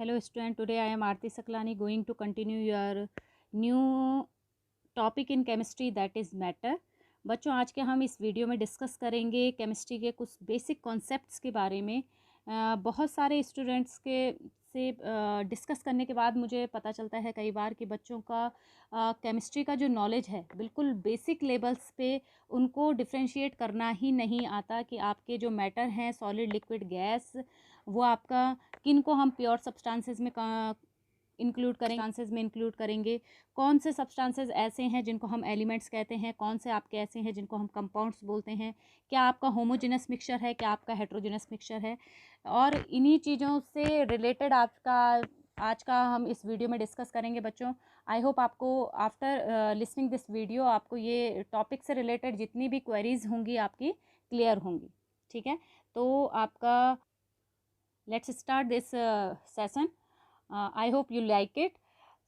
Hello student, today I am Aarti Saklani going to continue your new topic in chemistry that is matter। बच्चों आज के हम इस video में discuss करेंगे केमिस्ट्री के कुछ बेसिक कॉन्सेप्ट्स के बारे में। बहुत सारे स्टूडेंट्स के से डिस्कस करने के बाद मुझे पता चलता है कई बार कि बच्चों का केमिस्ट्री का जो नॉलेज है बिल्कुल बेसिक लेवल्स पे उनको डिफ्रेंशिएट करना ही नहीं आता कि आपके जो मैटर हैं सॉलिड लिक्विड गैस वो आपका किन को हम प्योर सब्सटेंसेस में इंक्लूड करेंगे, कौन से सब्सटेंसेस ऐसे हैं जिनको हम एलिमेंट्स कहते हैं, कौन से आपके ऐसे हैं जिनको हम कंपाउंड्स बोलते हैं, क्या आपका होमोजेनस मिक्सचर है, क्या आपका हेट्रोजेनस मिक्सचर है। और इन्हीं चीज़ों से रिलेटेड आज का हम इस वीडियो में डिस्कस करेंगे बच्चों। आई होप आपको आफ्टर लिसनिंग दिस वीडियो आपको ये टॉपिक से रिलेटेड जितनी भी क्वेरीज होंगी आपकी क्लियर होंगी। ठीक है, तो आपका let's start this session. I hope you like it.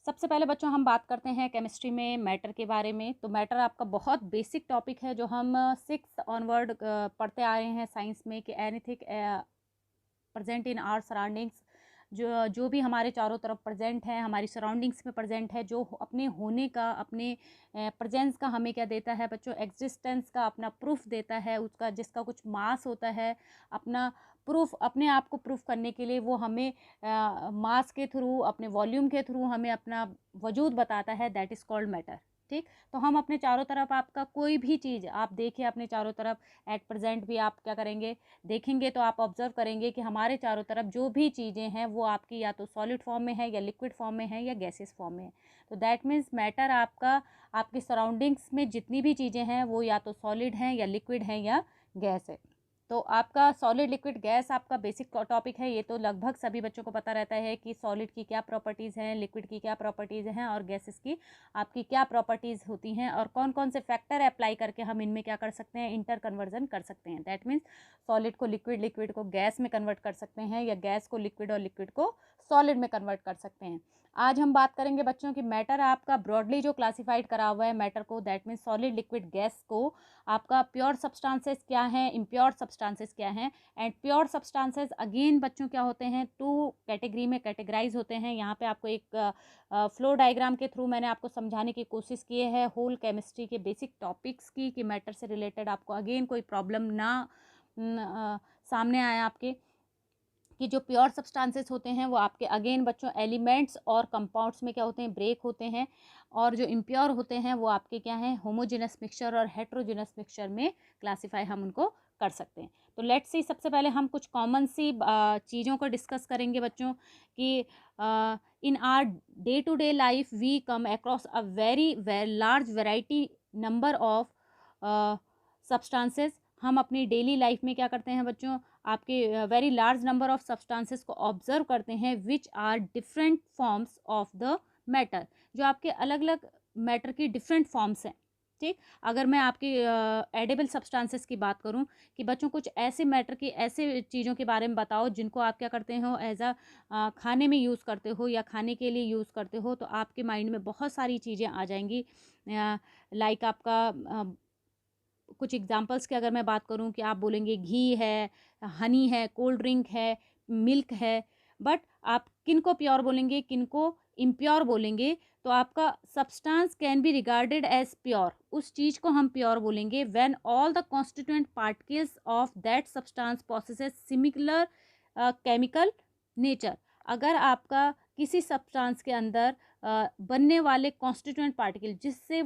सबसे पहले बच्चों हम बात करते हैं केमिस्ट्री में मैटर के बारे में। तो मैटर आपका बहुत बेसिक टॉपिक है जो हम 6th ऑनवर्ड पढ़ते आ रहे हैं साइंस में कि anything present in our surroundings, जो भी हमारे चारों तरफ प्रेजेंट है, हमारी सराउंडिंग्स में प्रेजेंट है, जो अपने होने का, अपने प्रेजेंस का हमें क्या देता है बच्चों, एग्जिस्टेंस का अपना प्रूफ देता है, उसका जिसका कुछ मास होता है, अपना प्रूफ, अपने आप को प्रूफ करने के लिए वो हमें मास के थ्रू, अपने वॉल्यूम के थ्रू हमें अपना वजूद बताता है, दैट इज़ कॉल्ड मैटर। ठीक, तो हम अपने चारों तरफ आपका कोई भी चीज़ आप देखिए अपने चारों तरफ, एट प्रेजेंट भी आप क्या करेंगे, देखेंगे तो आप ऑब्जर्व करेंगे कि हमारे चारों तरफ जो भी चीज़ें हैं वो आपकी या तो सॉलिड फॉर्म में है, या लिक्विड फॉर्म में है, या गैसेस फॉर्म में है। तो दैट मीन्स मैटर आपका, आपकी सराउंडिंग्स में जितनी भी चीज़ें हैं वो या तो सॉलिड हैं, या लिक्विड हैं, या गैस है। तो आपका सॉलिड लिक्विड गैस आपका बेसिक टॉपिक है, ये तो लगभग सभी बच्चों को पता रहता है कि सॉलिड की क्या प्रॉपर्टीज़ हैं, लिक्विड की क्या प्रॉपर्टीज़ हैं, और गैसेस की आपकी क्या प्रॉपर्टीज़ होती हैं, और कौन कौन से फैक्टर अप्लाई करके हम इनमें क्या कर सकते हैं, इंटर कन्वर्जन कर सकते हैं। दैट मीन्स सॉलिड को लिक्विड, लिक्विड को गैस में कन्वर्ट कर सकते हैं, या गैस को लिक्विड और लिक्विड को सॉलिड में कन्वर्ट कर सकते हैं। आज हम बात करेंगे बच्चों की मैटर आपका ब्रॉडली जो क्लासिफाइड करा हुआ है मैटर को, that means solid liquid gas को, आपका प्योर सब्सटेंसेस क्या हैं, इम्प्योर सब्सटेंसेस क्या हैं। एंड प्योर सब्सटेंसेस अगेन बच्चों क्या होते हैं, 2 कैटेगरी में कैटेगराइज होते हैं। यहाँ पे आपको एक फ्लो डायग्राम के थ्रू मैंने आपको समझाने की कोशिश की है होल केमिस्ट्री के बेसिक टॉपिक्स की, कि मैटर से रिलेटेड आपको अगेन कोई प्रॉब्लम ना सामने आए आपके, कि जो प्योर सब्सटेंसेस होते हैं वो आपके अगेन बच्चों एलिमेंट्स और कंपाउंड्स में क्या होते हैं, ब्रेक होते हैं, और जो इम्प्योर होते हैं वो आपके क्या हैं, होमोजेनस मिक्सचर और हेट्रोजेनस मिक्सचर में क्लासीफाई हम उनको कर सकते हैं। तो लेट्स सी, सबसे पहले हम कुछ कॉमन सी चीज़ों को डिस्कस करेंगे बच्चों कि in our day to day life we come across a very large variety number of substances. हम अपनी डेली लाइफ में क्या करते हैं बच्चों, आपके very large number of substances को ऑब्जर्व करते हैं, which are different forms of the matter, जो आपके अलग अलग मैटर की डिफरेंट फॉर्म्स हैं। ठीक, अगर मैं आपकी एडिबल सब्सटेंसेस की बात करूं कि बच्चों कुछ ऐसे मैटर की, ऐसे चीज़ों के बारे में बताओ जिनको आप क्या करते हो, एज अ खाने में यूज़ करते हो या खाने के लिए यूज़ करते हो, तो आपके माइंड में बहुत सारी चीज़ें आ जाएंगी। लाइक आपका कुछ एग्जांपल्स की अगर मैं बात करूं कि आप बोलेंगे घी है, हनी है, कोल्ड ड्रिंक है, मिल्क है, बट आप किन को प्योर बोलेंगे, किन को इम्प्योर बोलेंगे। तो आपका substance can be regarded as pure, उस चीज़ को हम प्योर बोलेंगे when all the constituent particles of that substance possesses similar chemical nature. अगर आपका किसी सब्सटेंस के अंदर बनने वाले कॉन्स्टिट्यूएंट पार्टिकल जिससे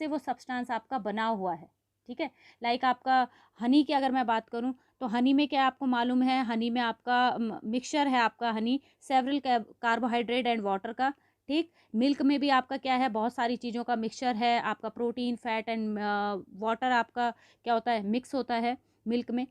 वो सब्सटेंस आपका बना हुआ है, ठीक है। लाइक आपका हनी की अगर मैं बात करूं तो हनी में क्या आपको मालूम है, हनी में आपका मिक्सचर है, आपका Honey several carbohydrate and water का। ठीक, मिल्क में भी आपका क्या है, बहुत सारी चीज़ों का मिक्सचर है, आपका प्रोटीन, फैट एंड वाटर आपका क्या होता है, मिक्स होता है मिल्क में।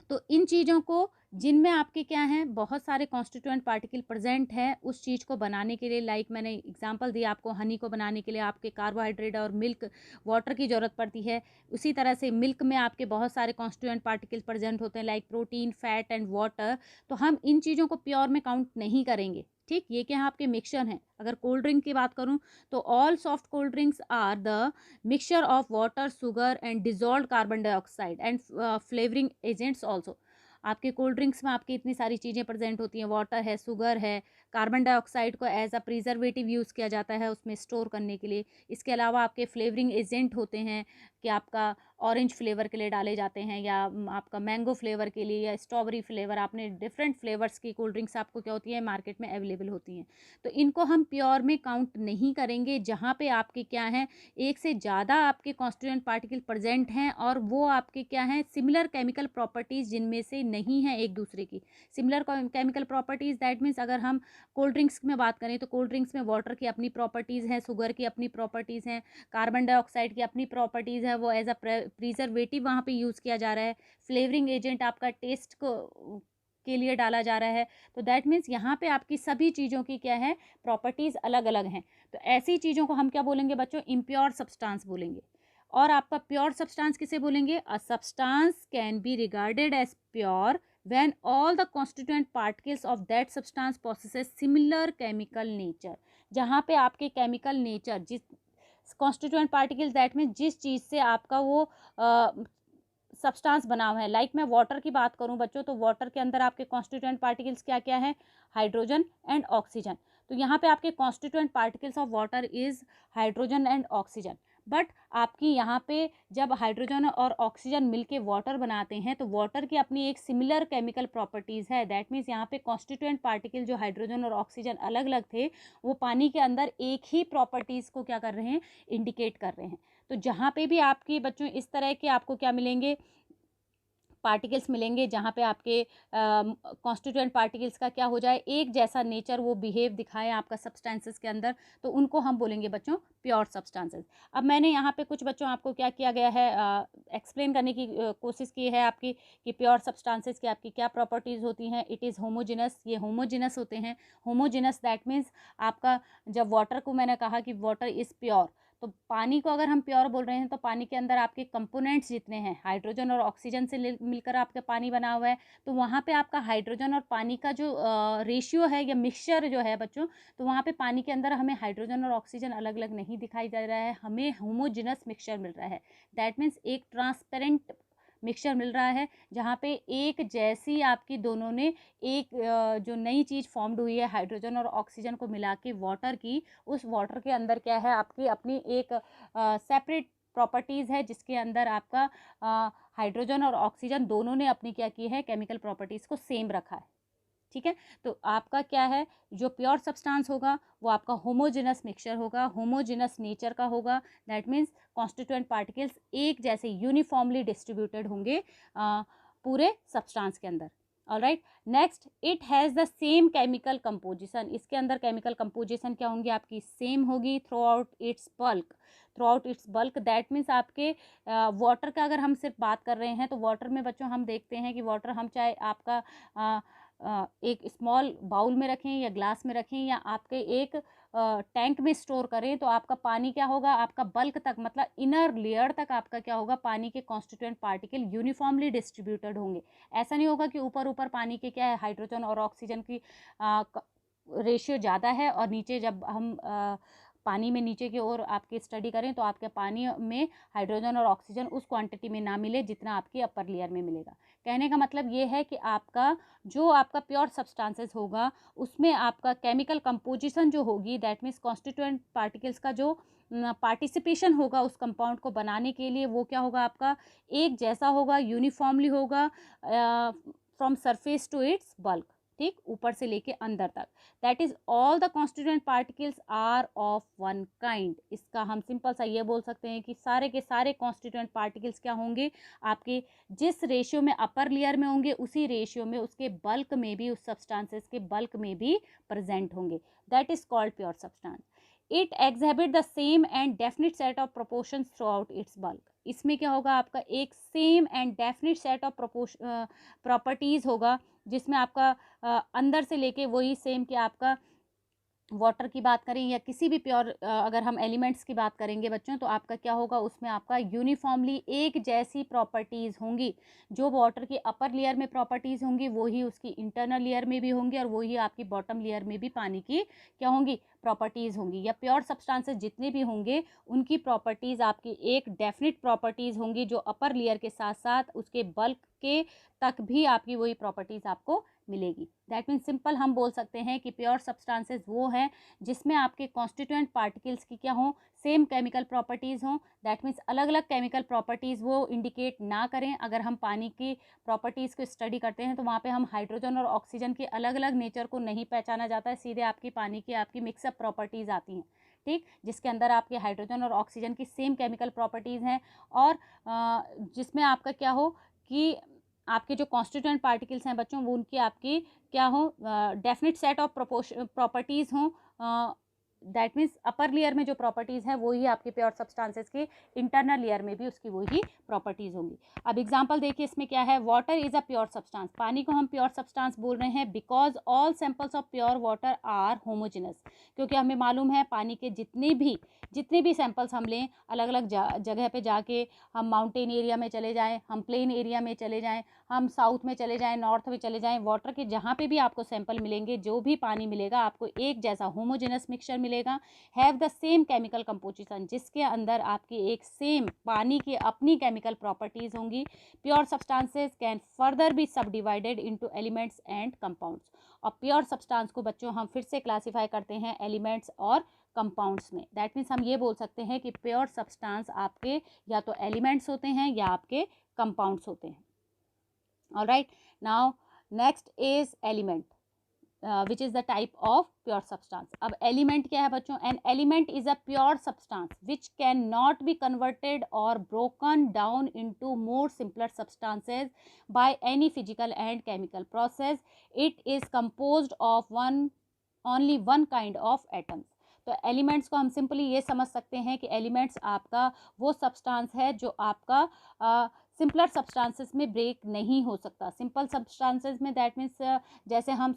तो इन चीज़ों को, जिनमें आपके क्या हैं, बहुत सारे कॉन्स्टिट्यूएंट पार्टिकल प्रेजेंट हैं उस चीज़ को बनाने के लिए, लाइक मैंने एग्जांपल दिया आपको, हनी को बनाने के लिए आपके कार्बोहाइड्रेट और मिल्क वाटर की ज़रूरत पड़ती है। उसी तरह से मिल्क में आपके बहुत सारे कॉन्स्टिट्यूएंट पार्टिकल प्रेजेंट होते हैं, like protein, fat and water. तो हम इन चीज़ों को प्योर में काउंट नहीं करेंगे। ठीक, ये क्या है, आपके मिक्सचर हैं। अगर कोल्ड ड्रिंक की बात करूँ तो all soft cold drinks are the mixture of water, sugar and dissolve carbon dioxide and flavouring agents also. आपके कोल्ड ड्रिंक्स में आपकी इतनी सारी चीज़ें प्रेजेंट होती हैं, वाटर है, शुगर है, कार्बन डाइऑक्साइड को एज अ प्रिजर्वेटिव यूज़ किया जाता है उसमें स्टोर करने के लिए। इसके अलावा आपके फ्लेवरिंग एजेंट होते हैं कि आपका ऑरेंज फ्लेवर के लिए डाले जाते हैं, या आपका मैंगो फ्लेवर के लिए, या स्ट्रॉबेरी फ्लेवर, आपने डिफरेंट फ्लेवर्स की कोल्ड ड्रिंक्स आपको क्या होती है मार्केट में अवेलेबल होती हैं। तो इनको हम प्योर में काउंट नहीं करेंगे, जहाँ पे आपके क्या है एक से ज़्यादा आपके कॉन्स्टिट्यूएंट पार्टिकल प्रेजेंट हैं और वो आपके क्या हैं सिमिलर केमिकल प्रॉपर्टीज़ जिनमें से नहीं है एक दूसरे की। Similar chemical properties that means अगर हम कोल्ड ड्रिंक्स में बात करें तो कोल्ड ड्रिंक्स में वाटर की अपनी प्रॉपर्टीज़ हैं, शुगर की अपनी प्रॉपर्टीज़ हैं, कार्बन डाइऑक्साइड की अपनी प्रॉपर्टीज़ है, वो एज अ प्रिजर्वेटिव वहाँ पे यूज़ किया जा रहा है, फ्लेवरिंग एजेंट आपका टेस्ट को के लिए डाला जा रहा है। तो दैट मीन्स यहाँ पे आपकी सभी चीज़ों की क्या है प्रॉपर्टीज़ अलग अलग हैं। तो ऐसी चीज़ों को हम क्या बोलेंगे बच्चों, इम्प्योर सब्सटेंस बोलेंगे। और आपका प्योर सब्सटेंस किसे बोलेंगे, a substance can be regarded as pure when all the constituent particles of that substance possesses similar chemical nature। जहाँ पे आपके केमिकल नेचर जिस कॉन्स्टिट्यूएंट पार्टिकल्स दैट में जिस चीज़ से आपका वो सब्सटेंस बना हुआ है, लाइक मैं वाटर की बात करूं बच्चों तो वाटर के अंदर आपके कॉन्स्टिट्यूएंट पार्टिकल्स क्या क्या है, हाइड्रोजन एंड ऑक्सीजन। तो यहाँ पे आपके constituent particles of water is hydrogen and oxygen. But आपकी यहाँ पे जब हाइड्रोजन और ऑक्सीजन मिलके वाटर बनाते हैं तो वाटर की अपनी एक सिमिलर केमिकल प्रॉपर्टीज़ है। दैट मीन्स यहाँ पे कॉन्स्टिट्यूएंट पार्टिकल जो हाइड्रोजन और ऑक्सीजन अलग अलग थे वो पानी के अंदर एक ही प्रॉपर्टीज़ को क्या कर रहे हैं, इंडिकेट कर रहे हैं। तो जहाँ पे भी आपकी बच्चों इस तरह के आपको क्या मिलेंगे, पार्टिकल्स मिलेंगे जहाँ पे आपके कॉन्स्टिट्यूएंट पार्टिकल्स का क्या हो जाए एक जैसा नेचर वो बिहेव दिखाए आपका सब्सटेंसेस के अंदर, तो उनको हम बोलेंगे बच्चों प्योर सब्सटेंसेस। अब मैंने यहाँ पे कुछ बच्चों आपको क्या किया गया है एक्सप्लेन करने की कोशिश की है आपकी कि प्योर सब्सटेंसेस की आपकी क्या प्रॉपर्टीज़ होती हैं। इट इज़ होमोजिनस, ये होमोजिनस होते हैं। होमोजिनस दैट मीन्स आपका जब वाटर को मैंने कहा कि वाटर इज़ प्योर, तो पानी को अगर हम प्योर बोल रहे हैं तो पानी के अंदर आपके कंपोनेंट्स जितने हैं हाइड्रोजन और ऑक्सीजन से मिलकर आपका पानी बना हुआ है, तो वहाँ पे आपका हाइड्रोजन और पानी का जो रेशियो है या मिक्सचर जो है बच्चों, तो वहाँ पे पानी के अंदर हमें हाइड्रोजन और ऑक्सीजन अलग अलग नहीं दिखाई दे रहा है, हमें होमोजिनस मिक्सचर मिल रहा है। दैट मीन्स एक ट्रांसपेरेंट मिक्सचर मिल रहा है जहाँ पे एक जैसी आपकी दोनों ने एक जो नई चीज़ फॉर्म्ड हुई है हाइड्रोजन और ऑक्सीजन को मिला के वाटर की, उस वाटर के अंदर क्या है आपकी अपनी एक सेपरेट प्रॉपर्टीज़ है जिसके अंदर आपका हाइड्रोजन और ऑक्सीजन दोनों ने अपनी क्या की है केमिकल प्रॉपर्टीज़ को सेम रखा है। ठीक है, तो आपका क्या है जो प्योर सब्सटेंस होगा वो आपका होमोजिनस मिक्सचर होगा, होमोजिनस नेचर का होगा। दैट मीन्स कॉन्स्टिट्यूएंट पार्टिकल्स एक जैसे यूनिफॉर्मली डिस्ट्रीब्यूटेड होंगे पूरे सब्सटेंस के अंदर। Alright, next it has the same chemical composition. इसके अंदर केमिकल कंपोजिशन क्या होंगी आपकी सेम होगी through out it's bulk. Through out it's bulk that means आपके वाटर का अगर हम सिर्फ बात कर रहे हैं तो वाटर में बच्चों हम देखते हैं कि वाटर हम चाहे आपका एक स्मॉल बाउल में रखें या ग्लास में रखें या आपके एक टैंक में स्टोर करें, तो आपका पानी क्या होगा आपका बल्क तक मतलब इनर लेयर तक आपका क्या होगा पानी के कॉन्स्टिट्यूएंट पार्टिकल यूनिफॉर्मली डिस्ट्रीब्यूटेड होंगे। ऐसा नहीं होगा कि ऊपर ऊपर पानी के क्या है हाइड्रोजन और ऑक्सीजन की रेशियो ज़्यादा है और नीचे जब हम पानी में नीचे की ओर आपकी स्टडी करें तो आपके पानी में हाइड्रोजन और ऑक्सीजन उस क्वांटिटी में ना मिले जितना आपकी अपर लेयर में मिलेगा। कहने का मतलब ये है कि आपका जो आपका प्योर सब्सटेंसेस होगा उसमें आपका केमिकल कंपोजिशन जो होगी दैट मीन्स कॉन्स्टिट्यूएंट पार्टिकल्स का जो पार्टिसिपेशन होगा उस कंपाउंड को बनाने के लिए वो क्या होगा आपका एक जैसा होगा, यूनिफॉर्मली होगा from surface to its bulk. ठीक, ऊपर से लेके अंदर तक। That is all the constituent particles are of one kind. इसका हम सिंपल सा ये बोल सकते हैं कि सारे के सारे कॉन्स्टिट्यूएंट पार्टिकल्स क्या होंगे आपके जिस रेशियो में अपर लेयर में होंगे उसी रेशियो में उसके बल्क में भी उस सब्सटेंसेस के बल्क में भी प्रेजेंट होंगे। That is called pure substance. It exhibit the same and definite set of proportions through out it's bulk. इसमें क्या होगा आपका एक same and definite set of properties होगा जिसमें आपका अंदर से लेके वही सेम कि आपका वाटर की बात करें या किसी भी प्योर अगर हम एलिमेंट्स की बात करेंगे बच्चों, तो आपका क्या होगा, उसमें आपका यूनिफॉर्मली एक जैसी प्रॉपर्टीज़ होंगी। जो वाटर की अपर लेयर में प्रॉपर्टीज़ होंगी वही उसकी इंटरनल लेयर में भी होंगी, और वही आपकी बॉटम लेयर में भी पानी की क्या होंगी, प्रॉपर्टीज़ होंगी। या प्योर सब्सटेंसेस जितने भी होंगे उनकी प्रॉपर्टीज़ आपकी एक डेफिनिट प्रॉपर्टीज़ होंगी, जो अपर लेयर के साथ साथ उसके बल्क के तक भी आपकी वही प्रॉपर्टीज़ आपको मिलेगी। दैट मीन्स सिंपल हम बोल सकते हैं कि प्योर सब्सटेंसेस वो हैं जिसमें आपके कॉन्स्टिट्यूएंट पार्टिकल्स की क्या हो, सेम केमिकल प्रॉपर्टीज़ हों। दैट मीन्स अलग अलग केमिकल प्रॉपर्टीज़ वो इंडिकेट ना करें। अगर हम पानी की प्रॉपर्टीज़ को स्टडी करते हैं तो वहाँ पे हम हाइड्रोजन और ऑक्सीजन के अलग अलग नेचर को नहीं पहचाना जाता है, सीधे आपकी पानी की आपकी मिक्सअप प्रॉपर्टीज़ आती हैं, ठीक, जिसके अंदर आपके हाइड्रोजन और ऑक्सीजन की सेम केमिकल प्रॉपर्टीज़ हैं, और जिसमें आपका क्या हो कि आपके जो कॉन्स्टिट्यूएंट पार्टिकल्स हैं बच्चों, वो उनकी आपकी क्या हो, डेफिनेट सेट ऑफ प्रॉपर्टीज़ हों। दैट मीन्स अपर लेयर में जो प्रॉपर्टीज़ है वही आपकी प्योर सब्सटेंसेस की इंटरनल लेयर में भी उसकी वही प्रॉपर्टीज़ होंगी। अब एग्जांपल देखिए इसमें क्या है, water is a pure substance. पानी को हम प्योर सब्सटेंस बोल रहे हैं because all samples of pure water are homogeneous, क्योंकि हमें मालूम है पानी के जितने भी सैंपल्स हम लें, अलग अलग जगह पे जाके, हम माउंटेन एरिया में चले जाएँ, हम प्लेन एरिया में चले जाएँ, हम साउथ में चले जाएँ, नॉर्थ में चले जाएँ, वाटर के जहाँ पे भी आपको सैंपल मिलेंगे, जो भी पानी मिलेगा आपको एक जैसा होमोजेनस मिक्सचर मिलेगा, have the same chemical composition, जिसके अंदर आपकी एक सेम पानी की अपनी केमिकल प्रॉपर्टीज़ होंगी। Pure substances can further be subdivided into elements and compounds. और प्योर सब्सटेंस को बच्चों हम फिर से क्लासीफाई करते हैं एलिमेंट्स और कंपाउंड्स में। दैट मीन्स हम ये बोल सकते हैं कि प्योर सब्सटेंस आपके या तो एलिमेंट्स होते हैं या आपके कंपाउंड्स होते हैं। All right, now next is element, which is the type of pure substance. अब element क्या है बच्चों, an element is a pure substance which cannot be converted or broken down into more simpler substances by any physical and chemical process. It is composed of only one kind of atoms. तो elements को हम simply ये समझ सकते हैं कि elements आपका वो सब्सटेंस है जो आपका सिंपलर सब्सटेंसेस में ब्रेक नहीं हो सकता। सिंपल सब्सटेंसेस में दैट मीन्स जैसे हम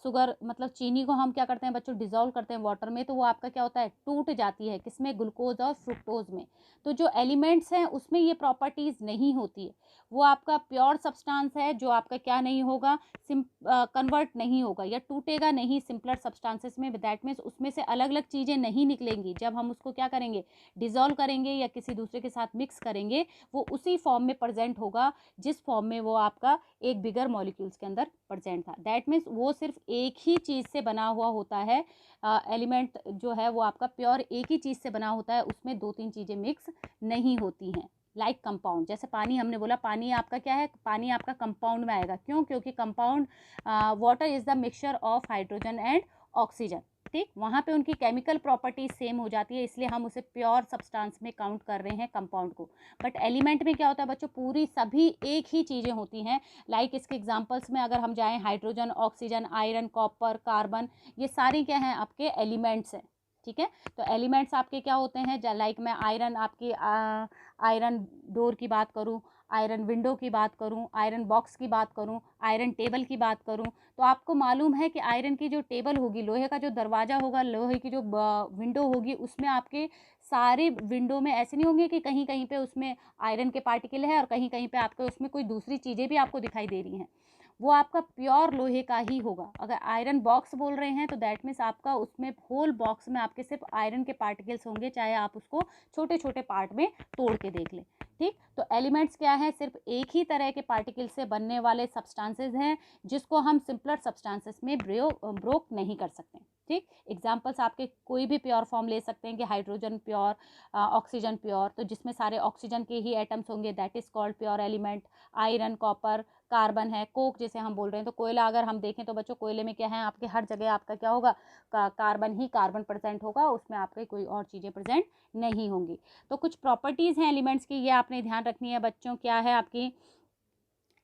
शुगर मतलब चीनी को हम क्या करते हैं बच्चों, डिज़ोल्व करते हैं वाटर में, तो वो आपका क्या होता है, टूट जाती है, किसमें, ग्लूकोज और फ्रुक्टोज में। तो जो एलिमेंट्स हैं उसमें ये प्रॉपर्टीज़ नहीं होती है, वो आपका प्योर सब्सटेंस है जो आपका क्या नहीं होगा, कन्वर्ट नहीं होगा या टूटेगा नहीं सिंपलर सब्सटेंसेस में। दैट मीन्स उसमें से अलग अलग चीज़ें नहीं निकलेंगी। जब हम उसको क्या करेंगे, डिज़ोल्व करेंगे या किसी दूसरे के साथ मिक्स करेंगे, वो उसी फॉर्म में प्रेजेंट होगा जिस फॉर्म में वो आपका एक बिगर मॉलिक्यूल्स के अंदर प्रेजेंट था। दैट मीन्स वो सिर्फ एक ही चीज़ से बना हुआ होता है। एलिमेंट जो है वो आपका प्योर एक ही चीज़ से बना होता है, उसमें 2-3 चीज़ें मिक्स नहीं होती हैं। लाइक कंपाउंड, जैसे पानी हमने बोला, पानी आपका क्या है, पानी आपका कंपाउंड में आएगा। क्यों? क्योंकि compound water is the mixture of hydrogen and oxygen, ठीक, वहाँ पे उनकी केमिकल प्रॉपर्टीज सेम हो जाती है, इसलिए हम उसे प्योर सब्सटेंस में काउंट कर रहे हैं कंपाउंड को। बट एलिमेंट में क्या होता है बच्चों, पूरी सभी एक ही चीज़ें होती हैं। लाइक इसके एग्जांपल्स में अगर हम जाएं, hydrogen, oxygen, iron, copper, carbon, ये सारी क्या हैं, आपके एलिमेंट्स हैं, ठीक है। तो एलिमेंट्स आपके क्या होते हैं, लाइक मैं आयरन आपकी आयरन डोर की बात करूँ, आयरन विंडो की बात करूं, आयरन बॉक्स की बात करूं, आयरन टेबल की बात करूं, तो आपको मालूम है कि आयरन की जो टेबल होगी, लोहे का जो दरवाज़ा होगा, लोहे की जो विंडो होगी, उसमें आपके सारे विंडो में ऐसे नहीं होंगे कि कहीं कहीं पे उसमें आयरन के पार्टिकल है और कहीं कहीं पे आपके उसमें कोई दूसरी चीज़ें भी आपको दिखाई दे रही हैं। वो आपका प्योर लोहे का ही होगा। अगर आयरन बॉक्स बोल रहे हैं तो दैट मीन्स आपका उसमें होल बॉक्स में आपके सिर्फ आयरन के पार्टिकल्स होंगे, चाहे आप उसको छोटे छोटे पार्ट में तोड़ के देख लें, ठीक। तो एलिमेंट्स क्या है, सिर्फ एक ही तरह के पार्टिकल से बनने वाले सब्सटेंसेस हैं जिसको हम सिंपलर सब्सटेंसेस में ब्रोक नहीं कर सकते, ठीक। एग्जांपल्स आपके कोई भी प्योर फॉर्म ले सकते हैं कि हाइड्रोजन प्योर, ऑक्सीजन प्योर, तो जिसमें सारे ऑक्सीजन के ही एटम्स होंगे, that is called pure element. Iron, copper, carbon है, कोक जैसे हम बोल रहे हैं। तो कोयला अगर हम देखें तो बच्चों कोयले में क्या है, आपके हर जगह आपका क्या होगा, कार्बन ही कार्बन प्रेजेंट होगा, उसमें आपके कोई और चीज़ें प्रेजेंट नहीं होंगी। तो कुछ प्रॉपर्टीज़ हैं एलिमेंट्स की, ये आपने ध्यान रखनी है बच्चों। क्या है आपकी,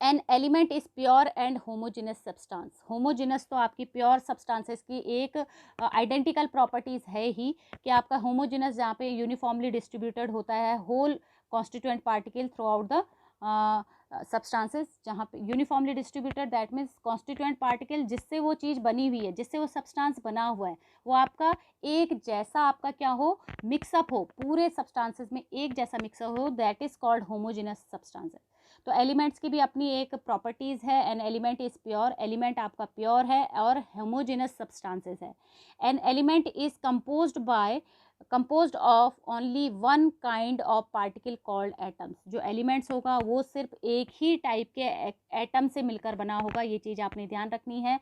an element is pure and homogeneous substance. Homogeneous तो आपकी प्योर सब्सटेंसेस की एक आइडेंटिकल प्रॉपर्टीज़ है ही, कि आपका होमोजिनस जहाँ पे यूनिफॉर्मली डिस्ट्रीब्यूटेड होता है whole constituent particle throughout the substances जहाँ पे uniformly distributed, that means constituent particle जिससे वो चीज़ बनी हुई है, जिससे वो सब्सटेंस बना हुआ है, वो आपका एक जैसा आपका क्या हो, मिक्सअप हो, पूरे सब्सटेंसेस में एक जैसा मिक्सअप हो, that is called homogeneous substances. तो एलिमेंट्स की भी अपनी एक प्रॉपर्टीज़ है। An element is pure, element आपका प्योर है और होमोजेनस सब्सटेंसेस है। An element is composed of only one kind of particle called atoms। जो एलिमेंट्स होगा वो सिर्फ एक ही टाइप के एटम से मिलकर बना होगा। ये चीज़ आपने ध्यान रखनी है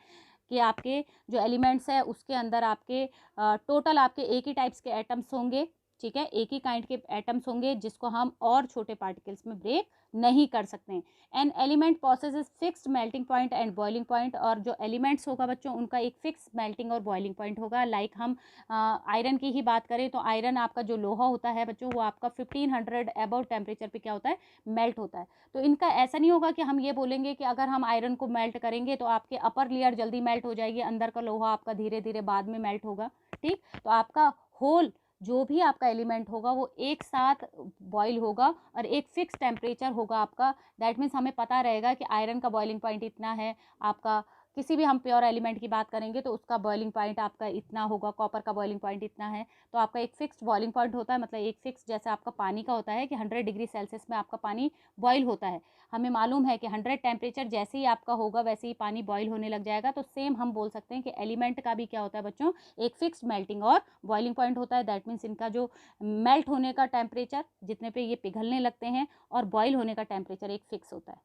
कि आपके जो एलिमेंट्स है उसके अंदर आपके टोटल आपके एक ही टाइप्स के एटम्स होंगे, ठीक है, एक ही काइंड के एटम्स होंगे जिसको हम और छोटे पार्टिकल्स में ब्रेक नहीं कर सकते। An element possesses fixed melting point and boiling point. और जो एलिमेंट्स होगा बच्चों उनका एक फिक्स मेल्टिंग और बॉइलिंग पॉइंट होगा। लाइक हम आयरन की ही बात करें तो आयरन आपका जो लोहा होता है बच्चों वो आपका 1500 अबव टेम्परेचर पे क्या होता है, मेल्ट होता है। तो इनका ऐसा नहीं होगा कि हम ये बोलेंगे कि अगर हम आयरन को मेल्ट करेंगे तो आपके अपर लेयर जल्दी मेल्ट हो जाएगी, अंदर का लोहा आपका धीरे धीरे बाद में मेल्ट होगा, ठीक। तो आपका होल जो भी आपका एलिमेंट होगा वो एक साथ बॉईल होगा और एक फिक्स टेम्परेचर होगा आपका। दैट मीन्स हमें पता रहेगा कि आयरन का बॉइलिंग पॉइंट इतना है, आपका किसी भी हम प्योर एलिमेंट की बात करेंगे तो उसका बॉइलिंग पॉइंट आपका इतना होगा, कॉपर का बॉइलिंग पॉइंट इतना है। तो आपका एक फिक्स्ड बॉइलिंग पॉइंट होता है, मतलब एक फिक्स, जैसे आपका पानी का होता है कि 100 डिग्री सेल्सियस में आपका पानी बॉईल होता है। हमें मालूम है कि 100 टेम्परेचर जैसे ही आपका होगा वैसे ही पानी बॉईल होने लग जाएगा। तो सेम हम बोल सकते हैं कि एलिमेंट का भी क्या होता है बच्चों, एक फिक्स्ड मेल्टिंग और बॉइलिंग पॉइंट होता है। दैट मीन्स इनका जो मेल्ट होने का टेम्परेचर जितने पे ये पिघलने लगते हैं और बॉईल होने का टेम्परेचर एक फिक्स होता है।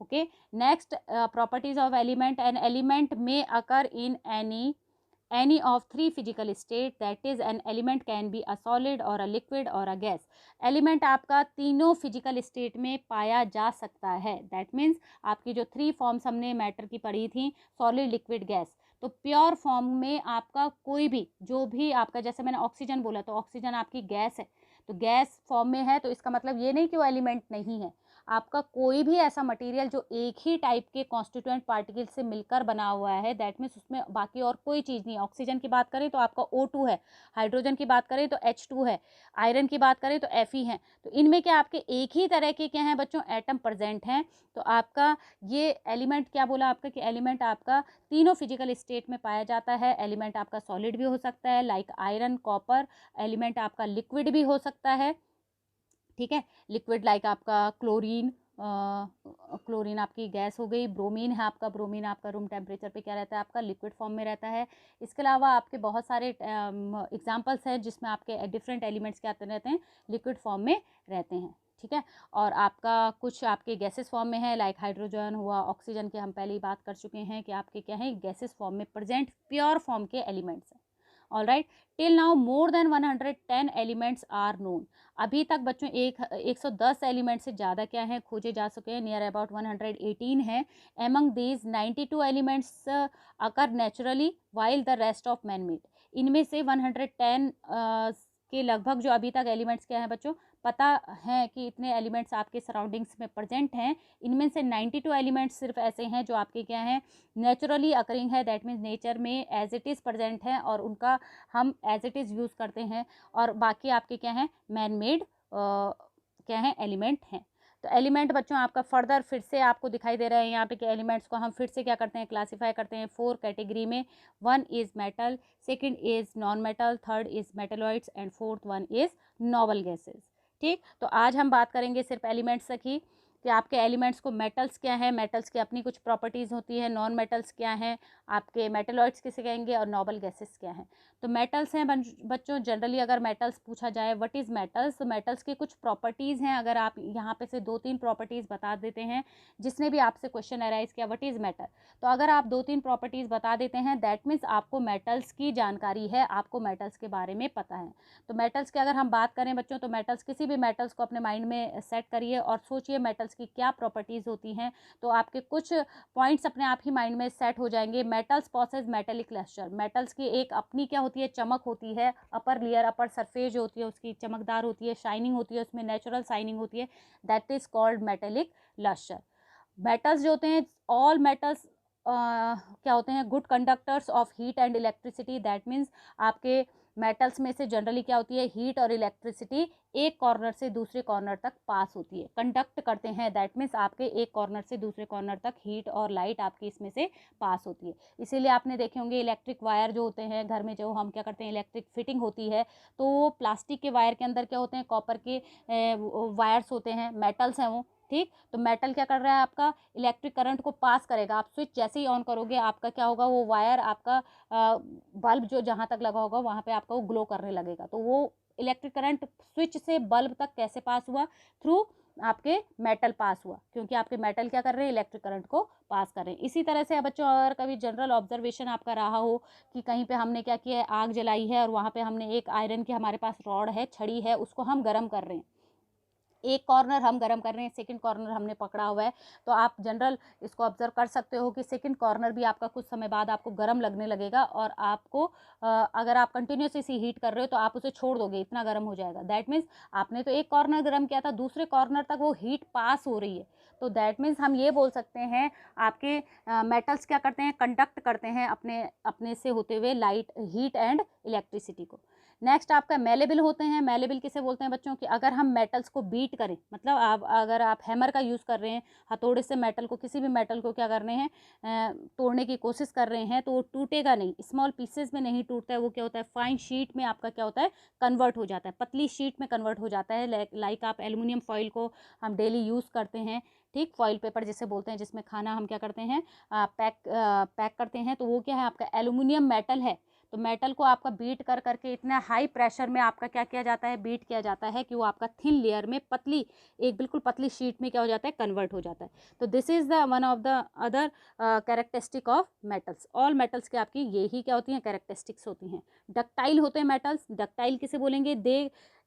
okay, next properties of element। an element may occur in any of three physical state, that is an element can be a solid or a liquid or a gas। element आपका तीनों physical state में पाया जा सकता है। that means आपकी जो 3 forms हमने मैटर की पढ़ी थी, सॉलिड, लिक्विड, गैस, तो प्योर फॉर्म में आपका कोई भी जो भी आपका, जैसे मैंने ऑक्सीजन बोला तो ऑक्सीजन आपकी गैस है, तो गैस फॉर्म में है, तो इसका मतलब ये नहीं कि वो एलिमेंट नहीं है। आपका कोई भी ऐसा मटेरियल जो एक ही टाइप के कॉन्स्टिट्यूएंट पार्टिकल से मिलकर बना हुआ है, दैट मीन्स उसमें बाकी और कोई चीज़ नहीं है। ऑक्सीजन की बात करें तो आपका O2 है, हाइड्रोजन की बात करें तो H2 है, आयरन की बात करें तो Fe है। तो इनमें क्या आपके एक ही तरह के क्या हैं बच्चों, एटम प्रेजेंट हैं। तो आपका ये एलिमेंट क्या बोला आपका कि एलिमेंट आपका तीनों फिजिकल स्टेट में पाया जाता है। एलिमेंट आपका सॉलिड भी हो सकता है लाइक आयरन, कॉपर। एलिमेंट आपका लिक्विड भी हो सकता है, ठीक है, लिक्विड लाइक आपका क्लोरीन, क्लोरीन आपकी गैस हो गई। ब्रोमीन है आपका, ब्रोमीन आपका रूम टेम्परेचर पे क्या रहता है, आपका लिक्विड फॉर्म में रहता है। इसके अलावा आपके बहुत सारे एग्जांपल्स हैं जिसमें आपके डिफरेंट एलिमेंट्स क्या रहते हैं, लिक्विड फॉर्म में रहते हैं, ठीक है। और आपका कुछ आपके गैसेस फॉर्म में है लाइक हाइड्रोजन हुआ, ऑक्सीजन की हम पहले ही बात कर चुके हैं कि आपके क्या है, गैसेस फॉर्म में प्रेजेंट प्योर फॉर्म के एलिमेंट्स हैं। All right, till now more than 110 elements are known. अभी तक बच्चों 110 एलिमेंट से ज़्यादा क्या है, खोजे जा चुके हैं, नियर अबाउट 118 है। Among these 92 elements occur naturally while the rest of man made. इनमें से 110 के लगभग जो अभी तक एलिमेंट्स क्या हैं बच्चों, पता है कि इतने एलिमेंट्स आपके सराउंडिंग्स में प्रेजेंट हैं। इनमें से 92 एलिमेंट्स सिर्फ ऐसे हैं जो आपके क्या हैं, नेचुरली अकरिंग है, दैट मीन्स नेचर में एज इट इज़ प्रेजेंट हैं और उनका हम एज इट इज़ यूज़ करते हैं। और बाकी आपके क्या हैं, मैन मेड क्या हैं, एलिमेंट हैं। तो एलिमेंट बच्चों आपका फर्दर फिर से आपको दिखाई दे रहा है यहाँ पे कि एलिमेंट्स को हम फिर से क्या करते हैं, क्लासीफाई करते हैं 4 कैटेगरी में। 1 is metal, second is non metal, third is metalloids and fourth one is noble gases, ठीक। तो आज हम बात करेंगे सिर्फ एलिमेंट्स की कि आपके एलिमेंट्स को मेटल्स क्या है, मेटल्स की अपनी कुछ प्रॉपर्टीज़ होती है, नॉन मेटल्स क्या हैं, आपके मेटलॉइड्स किसे कहेंगे, और नोबल गैसेस क्या हैं। तो मेटल्स हैं बच्चों, जनरली अगर मेटल्स पूछा जाए व्हाट इज़ मेटल्स, तो मेटल्स की कुछ प्रॉपर्टीज़ हैं। अगर आप यहाँ पे से 2-3 प्रॉपर्टीज़ बता देते हैं, जिसने भी आपसे क्वेश्चन अराइज किया व्हाट इज़ मेटल, तो अगर आप 2-3 प्रॉपर्टीज़ बता देते हैं दैट मीन्स आपको मेटल्स की जानकारी है, आपको मेटल्स के बारे में पता है। तो मेटल्स की अगर हम बात करें बच्चों, तो मेटल्स, किसी भी मेटल्स को अपने माइंड में सेट करिए और सोचिए मेटल्स की क्या प्रॉपर्टीज़ होती हैं, तो आपके कुछ पॉइंट्स अपने आप ही माइंड में सेट हो जाएंगे। Metals possess metallic lustre, metals की एक अपनी क्या होती है, चमक होती है, अपर लेयर, अपर सरफेस जो होती है उसकी चमकदार होती है, शाइनिंग होती है, उसमें नेचुरल शाइनिंग होती है, that is called metallic lustre. Metals जो होते हैं, ऑल मेटल्स क्या होते हैं, good conductors of heat and electricity. That means आपके मेटल्स में से जनरली क्या होती है, हीट और इलेक्ट्रिसिटी एक कॉर्नर से दूसरे कॉर्नर तक पास होती है, कंडक्ट करते हैं। दैट मीन्स आपके एक कॉर्नर से दूसरे कॉर्नर तक हीट और लाइट आपकी इसमें से पास होती है। इसीलिए आपने देखे होंगे इलेक्ट्रिक वायर जो होते हैं घर में, जो हम क्या करते हैं इलेक्ट्रिक फिटिंग होती है, तो प्लास्टिक के वायर के अंदर क्या होते हैं, कॉपर के वायर्स होते हैं, मेटल्स हैं वो, ठीक। तो मेटल क्या कर रहा है, आपका इलेक्ट्रिक करंट को पास करेगा। आप स्विच जैसे ही ऑन करोगे आपका क्या होगा, वो वायर आपका बल्ब जो जहाँ तक लगा होगा वहाँ पे आपका वो ग्लो करने लगेगा। तो वो इलेक्ट्रिक करंट स्विच से बल्ब तक कैसे पास हुआ, थ्रू आपके मेटल पास हुआ, क्योंकि आपके मेटल क्या कर रहे हैं, इलेक्ट्रिक करंट को पास कर रहे हैं। इसी तरह से बच्चों अगर कभी जनरल ऑब्जर्वेशन आपका रहा हो कि कहीं पे हमने क्या किया है, आग जलाई है और वहाँ पे हमने एक आयरन की हमारे पास रॉड है, छड़ी है, उसको हम गर्म कर रहे हैं, एक कॉर्नर हम गर्म कर रहे हैं, सेकंड कॉर्नर हमने पकड़ा हुआ है, तो आप जनरल इसको ऑब्जर्व कर सकते हो कि सेकंड कॉर्नर भी आपका कुछ समय बाद आपको गर्म लगने लगेगा, और आपको अगर आप कंटिन्यूस इसी हीट कर रहे हो तो आप उसे छोड़ दोगे, इतना गर्म हो जाएगा। दैट मीन्स आपने तो एक कॉर्नर गर्म किया था, दूसरे कॉर्नर तक वो हीट पास हो रही है। तो दैट मीन्स हम ये बोल सकते हैं आपके मेटल्स क्या करते हैं, कंडक्ट करते हैं अपने अपने से होते हुए लाइट, हीट एंड इलेक्ट्रिसिटी को। नेक्स्ट आपका मेलेबल होते हैं। मेलेबल किसे बोलते हैं बच्चों, कि अगर हम मेटल्स को बीट करें, मतलब आप अगर आप हैमर का यूज़ कर रहे हैं, हथौड़े से मेटल को, किसी भी मेटल को क्या कर रहे हैं, तोड़ने की कोशिश कर रहे हैं, तो वो टूटेगा नहीं, स्मॉल पीसेस में नहीं टूटता है, वो क्या होता है, फाइन शीट में आपका क्या होता है, कन्वर्ट हो जाता है, पतली शीट में कन्वर्ट हो जाता है। लाइक आप एल्युमिनियम फॉइल को हम डेली यूज़ करते हैं, ठीक, फॉइल पेपर जिसे बोलते हैं, जिसमें खाना हम क्या करते हैं, पैक करते हैं, तो वो क्या है, आपका एल्युमिनियम मेटल है। तो मेटल को आपका बीट कर करके इतना हाई प्रेशर में आपका क्या किया जाता है, बीट किया जाता है, कि वो आपका थिन लेयर में पतली, एक बिल्कुल पतली शीट में क्या हो जाता है, कन्वर्ट हो जाता है। तो this is the one of the other characteristic of metals. All metals के आपकी यही क्या होती हैं, कैरेक्टरिस्टिक्स होती हैं। डक्टाइल होते हैं मेटल्स। डक्टाइल किसे बोलेंगे,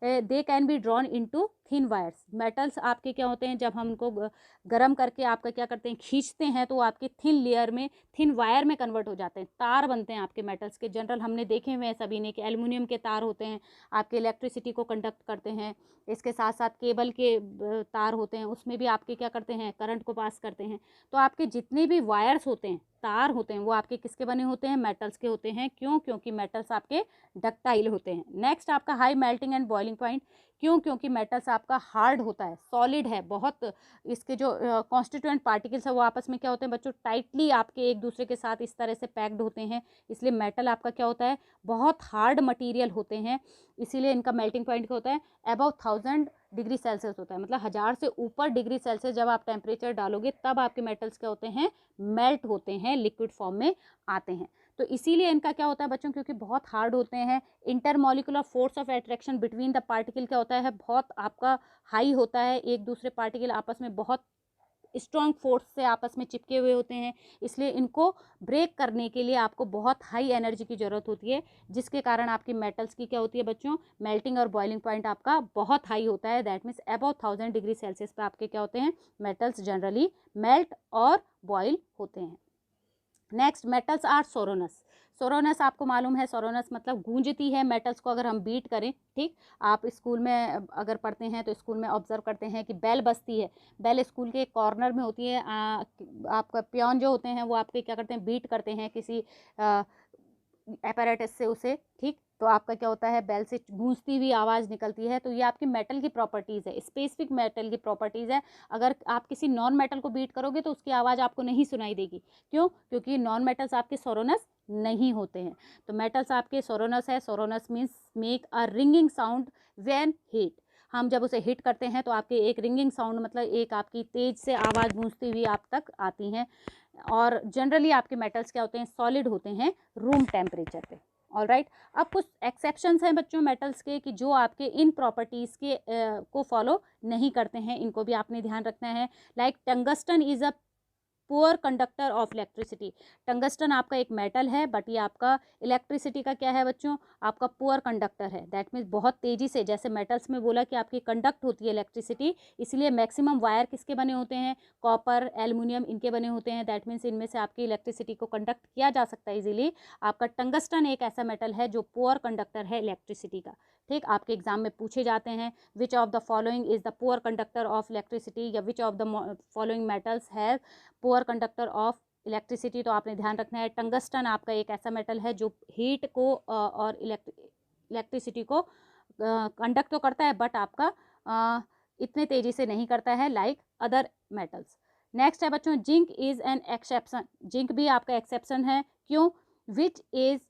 they can be drawn into thin wires. Metals आपके क्या होते हैं, जब हम उनको गर्म करके आपका क्या करते हैं, खींचते हैं, तो आपके थिन लेयर में, थिन वायर में कन्वर्ट हो जाते हैं, तार बनते हैं आपके मेटल्स के। जनरल हमने देखे हुए हैं सभी ने कि एल्युमिनियम के तार होते हैं, आपके इलेक्ट्रिसिटी को कंडक्ट करते हैं। इसके साथ साथ केबल के तार होते हैं, उसमें भी आपके क्या करते हैं, करंट को पास करते हैं। तो आपके जितने भी वायर्स होते हैं, तार होते हैं, वो आपके किसके बने होते हैं, मेटल्स के होते हैं। क्यों, क्योंकि मेटल्स आपके डक्टाइल होते हैं। नेक्स्ट आपका high melting and boiling point. क्यों, क्योंकि मेटल्स आपका हार्ड होता है, सॉलिड है बहुत, इसके जो कॉन्स्टिट्यूएंट पार्टिकल्स है वो आपस में क्या होते हैं बच्चों, टाइटली आपके एक दूसरे के साथ इस तरह से पैक्ड होते हैं, इसलिए मेटल आपका क्या होता है, बहुत हार्ड मटेरियल होते हैं, इसीलिए इनका मेल्टिंग पॉइंट क्या होता है, अबव 1000 डिग्री सेल्सियस होता है। मतलब 1000 से ऊपर डिग्री सेल्सियस जब आप टेम्परेचर डालोगे तब आपके मेटल्स क्या होते हैं, मेल्ट होते हैं, लिक्विड फॉर्म में आते हैं। तो इसीलिए इनका क्या होता है बच्चों, क्योंकि बहुत हार्ड होते हैं, intermolecular force of attraction between the particle क्या होता है, बहुत आपका हाई होता है, एक दूसरे पार्टिकल आपस में बहुत स्ट्रॉन्ग फोर्स से आपस में चिपके हुए होते हैं, इसलिए इनको ब्रेक करने के लिए आपको बहुत हाई एनर्जी की ज़रूरत होती है, जिसके कारण आपकी मेटल्स की क्या होती है बच्चों, मेल्टिंग और बॉइलिंग पॉइंट आपका बहुत हाई होता है। That means above 1000 degree Celsius पे आपके क्या होते हैं, मेटल्स जनरली मेल्ट और बॉयल होते हैं। Next metals are sonorous. Sonorous आपको मालूम है, सोरोनस मतलब गूंजती है मेटल्स को अगर हम बीट करें, ठीक। आप स्कूल में अगर पढ़ते हैं तो स्कूल में ऑब्जर्व करते हैं कि बेल बजती है, बेल स्कूल के एक कॉर्नर में होती है, आपका पियोन जो होते हैं वो आपके क्या करते हैं, बीट करते हैं किसी apparatus से उसे, ठीक। तो आपका क्या होता है, बेल से गूंजती हुई आवाज़ निकलती है। तो ये आपकी मेटल की प्रॉपर्टीज़ है, स्पेसिफिक मेटल की प्रॉपर्टीज़ है। अगर आप किसी नॉन मेटल को बीट करोगे तो उसकी आवाज़ आपको नहीं सुनाई देगी। क्यों, क्योंकि नॉन मेटल्स आपके सोरोनस नहीं होते हैं। तो मेटल्स आपके सोरोनस है। Sonorous means make a ringing sound when hit. हम जब उसे हिट करते हैं तो आपके एक रिंगिंग साउंड, मतलब एक आपकी तेज से आवाज़ गूंजती हुई आप तक आती हैं। और जनरली आपके मेटल्स क्या होते हैं, सॉलिड होते हैं रूम टेम्परेचर पे। All right. अब कुछ एक्सेप्शंस हैं बच्चों मेटल्स के, कि जो आपके इन प्रॉपर्टीज़ के को फॉलो नहीं करते हैं, इनको भी आपने ध्यान रखना है। Like tungsten is a poor conductor of electricity. Tungsten आपका एक मेटल है, बट ये आपका इलेक्ट्रिसिटी का क्या है बच्चों, आपका पुअर कंडक्टर है। दैट मीन्स बहुत तेज़ी से, जैसे मेटल्स में बोला कि आपकी कंडक्ट होती है इलेक्ट्रिसिटी, इसलिए मैक्सिमम वायर किसके बने होते हैं, कॉपर, एल्युमिनियम, इनके बने होते हैं। दैट मीन्स इनमें से आपकी इलेक्ट्रिसिटी को कंडक्ट किया जा सकता है इजीली। आपका टंगस्टन एक ऐसा मेटल है जो पुअर कंडक्टर है इलेक्ट्रिसिटी का, ठीक। आपके एग्जाम में पूछे जाते हैं, which of the following is the poor conductor of electricity, या which of the following metals have poor conductor of electricity तो आपने ध्यान रखना है। टंगस्टन आपका एक ऐसा मेटल है जो हीट को और इलेक्ट्रिसिटी को कंडक्ट तो करता है, बट आपका इतने तेजी से नहीं करता है लाइक अदर मेटल्स। नेक्स्ट है बच्चों, zinc is an exception. Zinc भी आपका एक्सेप्शन है, क्यों? Which is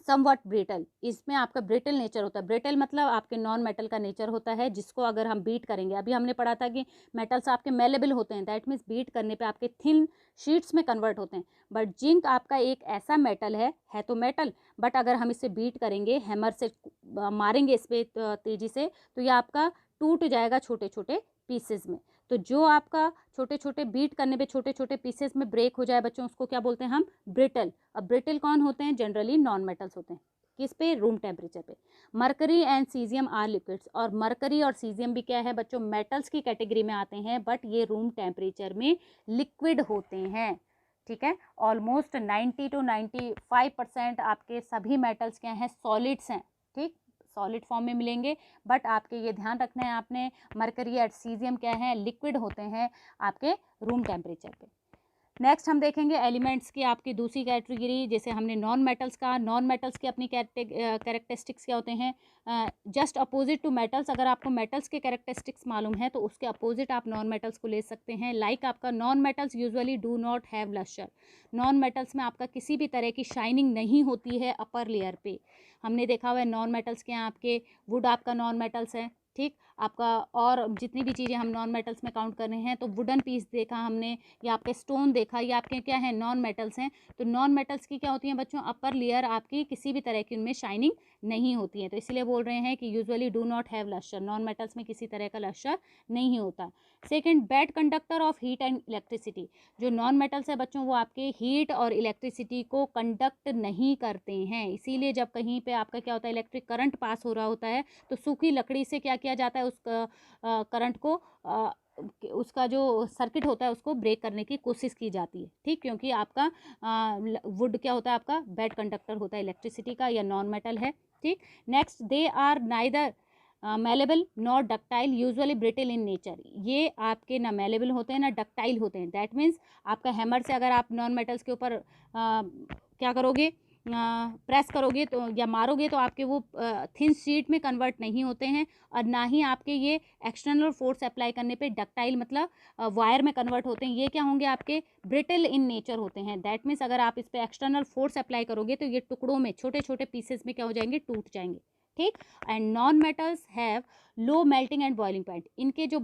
somewhat brittle. इसमें आपका ब्रिटल नेचर होता है। ब्रिटल मतलब आपके नॉन मेटल का नेचर होता है, जिसको अगर हम बीट करेंगे, अभी हमने पढ़ा था कि मेटल्स आपके मेलेबल होते हैं, दैट मीन्स बीट करने पे आपके थिन शीट्स में कन्वर्ट होते हैं। बट जिंक आपका एक ऐसा मेटल है तो मेटल, बट अगर हम इसे बीट करेंगे, हैमर से मारेंगे इस पर तेजी से, तो ये आपका टूट जाएगा छोटे छोटे पीसेज में। तो जो आपका छोटे छोटे बीट करने पे छोटे छोटे पीसेस में ब्रेक हो जाए बच्चों, उसको क्या बोलते हैं हम? ब्रिटल। अब ब्रिटल कौन होते हैं? जनरली नॉन मेटल्स होते हैं। किस पे? रूम टेम्परेचर पे। Mercury and caesium are liquids. और मरकरी और सीजियम भी क्या है बच्चों? मेटल्स की कैटेगरी में आते हैं, बट ये रूम टेम्परेचर में लिक्विड होते हैं। ठीक है, ऑलमोस्ट 90 to 95% आपके सभी मेटल्स क्या हैं? सॉलिड्स हैं। ठीक, सॉलिड फॉर्म में मिलेंगे, बट आपके ये ध्यान रखना है आपने, मरकरी और सीजियम क्या है? लिक्विड होते हैं आपके रूम टेम्परेचर पे। नेक्स्ट हम देखेंगे एलिमेंट्स की आपकी दूसरी कैटेगरी। जैसे हमने नॉन मेटल्स का, नॉन मेटल्स की अपनी कैरेक्टरिस्टिक्स क्या होते हैं? Just opposite to metals. अगर आपको मेटल्स के कैरेक्टरिस्टिक्स मालूम है तो उसके अपोजिट आप नॉन मेटल्स को ले सकते हैं। लाइक आपका non metals usually do not have lustre. Non metals में आपका किसी भी तरह की शाइनिंग नहीं होती है अपर लेयर पे। हमने देखा हुआ है नॉन मेटल्स के यहाँ आपके वुड आपका नॉन मेटल्स है। ठीक, आपका और जितनी भी चीज़ें हम नॉन मेटल्स में काउंट कर रहे हैं, तो वुडन पीस देखा हमने, या आपके स्टोन देखा, ये आपके क्या है? नॉन मेटल्स हैं। तो नॉन मेटल्स की क्या होती हैं बच्चों? अपर लेयर आपकी किसी भी तरह की उनमें शाइनिंग नहीं होती है, तो इसलिए बोल रहे हैं कि usually do not have lustre. Non metals में किसी तरह का लस्टर नहीं होता। Second, bad conductor of heat and electricity. जो नॉन मेटल्स है बच्चों, वो आपके हीट और इलेक्ट्रिसिटी को कंडक्ट नहीं करते हैं। इसीलिए जब कहीं पे आपका क्या होता है? इलेक्ट्रिक करंट पास हो रहा होता है, तो सूखी लकड़ी से क्या किया जाता है? उस करंट को उसका जो सर्किट होता है उसको ब्रेक करने की कोशिश की जाती है। ठीक, क्योंकि आपका वुड क्या होता है? आपका बैड कंडक्टर होता है इलेक्ट्रिसिटी का, या नॉन मेटल है। ठीक, next, they are neither malleable not ductile, usually brittle in nature. ये आपके ना मेलेबल होते हैं ना डक्टाइल होते हैं। दैट मीन्स आपका हैमर से अगर आप नॉन मेटल्स के ऊपर क्या करोगे? प्रेस करोगे तो या मारोगे तो आपके वो थिन शीट में कन्वर्ट नहीं होते हैं, और ना ही आपके ये एक्सटर्नल फोर्स अप्लाई करने पे डक्टाइल मतलब वायर में कन्वर्ट होते हैं। ये क्या होंगे? आपके ब्रिटल इन नेचर होते हैं। दैट मीन्स अगर आप इस पर एक्सटर्नल फोर्स अप्लाई करोगे तो ये टुकड़ों में, छोटे छोटे पीसेस में क्या हो जाएंगे? टूट जाएंगे। ठीक, and non metals have low melting and boiling point. इनके जो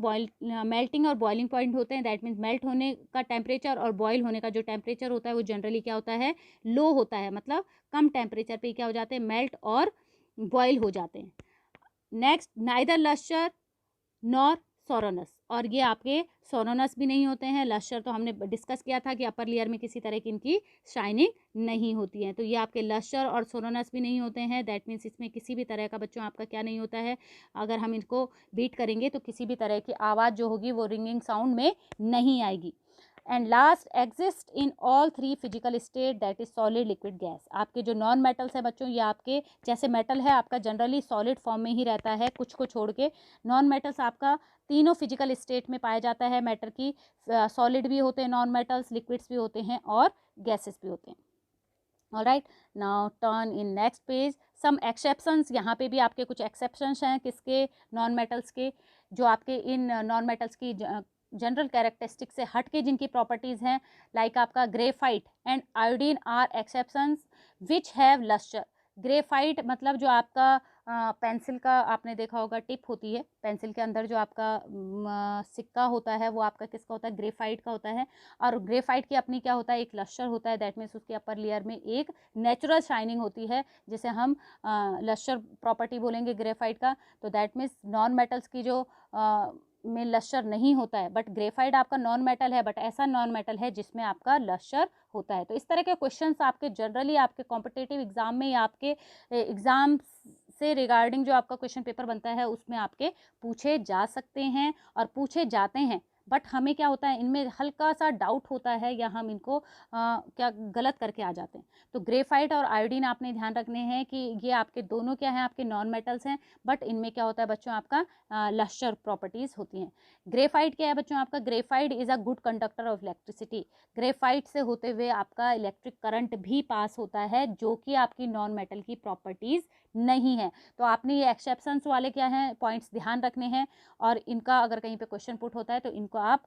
मेल्टिंग और बॉइलिंग पॉइंट होते हैं, दैट मीन्स मेल्ट होने का टेम्परेचर और बॉयल होने का जो टेम्परेचर होता है वो जनरली क्या होता है? लो होता है। मतलब कम टेम्परेचर पे क्या हो जाते हैं? मेल्ट और बॉयल हो जाते हैं। Next, neither lustre nor sonorous. और ये आपके सोरोनस भी नहीं होते हैं। लस्टर तो हमने डिस्कस किया था कि अपर लेयर में किसी तरह की इनकी शाइनिंग नहीं होती है, तो ये आपके लस्टर और सोरोनस भी नहीं होते हैं। दैट मीन्स इसमें किसी भी तरह का बच्चों आपका क्या नहीं होता है? अगर हम इनको बीट करेंगे तो किसी भी तरह की आवाज़ जो होगी वो रिंगिंग साउंड में नहीं आएगी। And last, exist in all three physical state, that is solid, liquid, gas. आपके जो नॉन मेटल्स है बच्चों, ये आपके जैसे मेटल है आपका जनरली सॉलिड फॉर्म में ही रहता है, कुछ को छोड़ के। नॉन मेटल्स आपका तीनों फिजिकल स्टेट में पाया जाता है। मैटर की सॉलिड भी होते हैं नॉन मेटल्स, लिक्विड्स भी होते हैं और गैसेस भी होते हैं। Alright, now turn in next page. Some exceptions, यहाँ पे भी आपके कुछ एक्सेप्शंस हैं। किसके? नॉन मेटल्स के। जो आपके इन नॉन मेटल्स की जनरल कैरेक्टरिस्टिक से हट के जिनकी प्रॉपर्टीज़ हैं, लाइक आपका graphite and iodine are exceptions which have lustre. Graphite मतलब जो आपका पेंसिल का आपने देखा होगा टिप होती है, पेंसिल के अंदर जो आपका सिक्का होता है वो आपका किसका होता है? ग्रेफाइट का होता है। और ग्रेफाइट की अपनी क्या होता है? एक लस्टर होता है। दैट मीन्स उसके अपर लेयर में एक नेचुरल शाइनिंग होती है, जिसे हम लस्टर प्रॉपर्टी बोलेंगे ग्रेफाइट का। तो दैट मीन्स नॉन मेटल्स की जो में लस्टर नहीं होता है, बट ग्रेफाइट आपका नॉन मेटल है, बट ऐसा नॉन मेटल है जिसमें आपका लस्टर होता है। तो इस तरह के क्वेश्चंस आपके जनरली आपके कॉम्पिटिटिव एग्जाम में या आपके एग्जाम से रिगार्डिंग जो आपका क्वेश्चन पेपर बनता है उसमें आपके पूछे जा सकते हैं और पूछे जाते हैं। बट हमें क्या होता है, इनमें हल्का सा डाउट होता है या हम इनको क्या गलत करके आ जाते हैं। तो ग्रेफाइट और आयोडीन आपने ध्यान रखने हैं कि ये आपके दोनों क्या हैं, आपके नॉन मेटल्स हैं, बट इनमें क्या होता है बच्चों, आपका लस्टर प्रॉपर्टीज़ होती हैं। ग्रेफाइट क्या है बच्चों, आपका graphite is a good conductor of electricity. Graphite से होते हुए आपका इलेक्ट्रिक करंट भी पास होता है, जो कि आपकी नॉन मेटल की प्रॉपर्टीज़ नहीं है। तो आपने ये एक्सेप्शंस वाले क्या हैं पॉइंट्स ध्यान रखने हैं, और इनका अगर कहीं पे क्वेश्चन पुट होता है तो इनको आप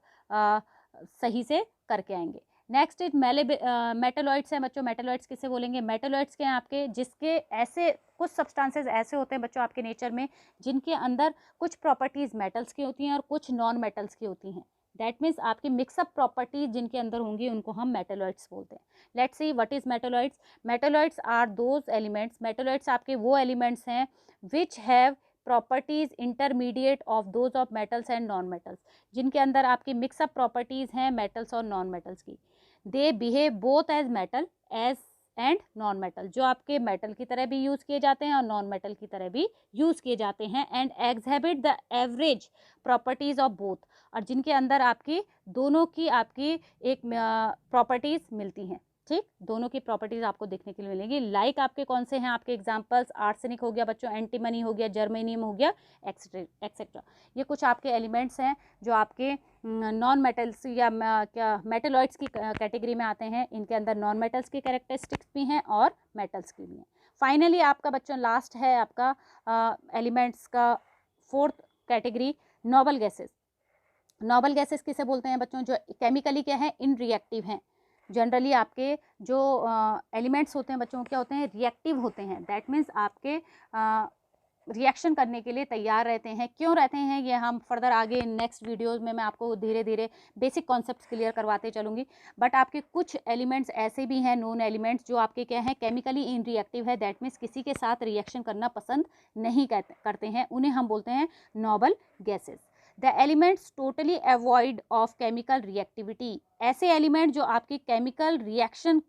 सही से करके आएंगे। नेक्स्ट इज मेटलॉइड्स हैं बच्चों। मेटलॉइड्स किसे बोलेंगे, मेटलॉइड्स के हैं आपके जिसके ऐसे कुछ सब्सटेंसेस ऐसे होते हैं बच्चों आपके नेचर में, जिनके अंदर कुछ प्रॉपर्टीज़ मेटल्स की होती हैं और कुछ नॉन मेटल्स की होती हैं। दैट मीन्स आपकी मिक्सअप प्रॉपर्टीज जिनके अंदर होंगी उनको हम मेटलॉइड्स बोलते हैं। Let's see what is metalloids. Metalloids are those elements, metalloids आपके वो एलिमेंट्स हैं which have properties intermediate of those of metals and non metals, जिनके अंदर आपकी मिक्सअप प्रॉपर्टीज हैं मेटल्स और नॉन मेटल्स की। They behave both as metal as and non metal, जो आपके मेटल की तरह भी यूज़ किए जाते हैं और नॉन मेटल की तरह भी यूज़ किए जाते हैं। And exhibit the average properties of both, और जिनके अंदर आपकी दोनों की आपकी एक प्रॉपर्टीज मिलती हैं। ठीक, दोनों की प्रॉपर्टीज आपको देखने के लिए मिलेंगी। लाइक आपके कौन से हैं आपके एग्जांपल्स, आर्सेनिक हो गया बच्चों, एंटीमनी हो गया, जर्मेनियम हो गया, एक्सेट्रा। ये कुछ आपके एलिमेंट्स हैं जो आपके नॉन मेटल्स या क्या मेटलॉइड्स की कैटेगरी में आते हैं। इनके अंदर नॉन मेटल्स की कैरेक्टरिस्टिक्स भी हैं और मेटल्स की भी हैं। फाइनली आपका बच्चों लास्ट है आपका एलिमेंट्स का fourth category, noble gases. Noble gases किसे बोलते हैं बच्चों, जो केमिकली क्या है, इन रिएक्टिव हैं। जनरली आपके जो एलिमेंट्स होते हैं बच्चों क्या होते हैं, रिएक्टिव होते हैं। दैट मीन्स आपके रिएक्शन करने के लिए तैयार रहते हैं। क्यों रहते हैं ये हम फर्दर आगे नेक्स्ट वीडियोस में मैं आपको धीरे धीरे बेसिक कॉन्सेप्ट्स क्लियर करवाते चलूँगी। बट आपके कुछ एलिमेंट्स ऐसे भी हैं, नोन एलिमेंट्स, जो आपके क्या हैं, केमिकली इन रिएक्टिव है। दैट मीन्स किसी के साथ रिएक्शन करना पसंद नहीं करते हैं, उन्हें हम बोलते हैं noble gases. The elements totally avoid of chemical reactivity, ऐसे एलिमेंट जो आपकी केमिकल रिएक्शन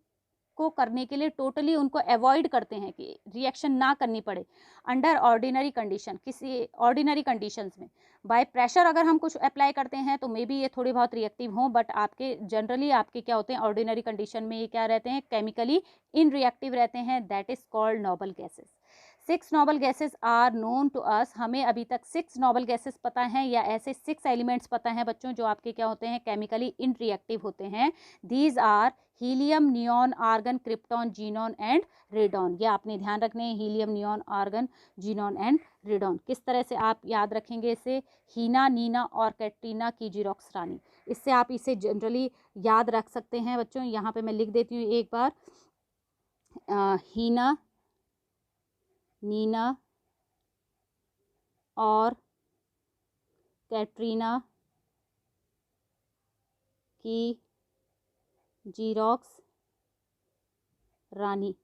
को करने के लिए टोटली उनको अवॉइड करते हैं कि रिएक्शन ना करनी पड़े अंडर ऑर्डिनरी कंडीशन, किसी ऑर्डिनरी कंडीशंस में। बाय प्रेशर अगर हम कुछ अप्लाई करते हैं तो मे बी ये थोड़ी बहुत रिएक्टिव हों, बट आपके जनरली आपके क्या होते हैं, ऑर्डिनरी कंडीशन में ये क्या रहते हैं, केमिकली इन रिएक्टिव रहते हैं। That is called noble gases. 6 noble gases are known to us, हमें अभी तक 6 नोबल गैसेस पता हैं, या ऐसे 6 एलिमेंट्स पता हैं बच्चों जो आपके क्या होते हैं, केमिकली इन रिएक्टिव होते हैं। These are helium, neon, argon, krypton, xenon and radon. ये आपने ध्यान रखने हैं, helium, neon, argon, xenon and radon. किस तरह से आप याद रखेंगे इसे, हीना, नीना और कैटरीना की जीरोक्स रानी, इससे आप इसे जनरली याद रख सकते हैं बच्चों। यहाँ पे मैं लिख देती हूँ एक बार, हीना, नीना और कैटरीना की जीरोक्स रानी।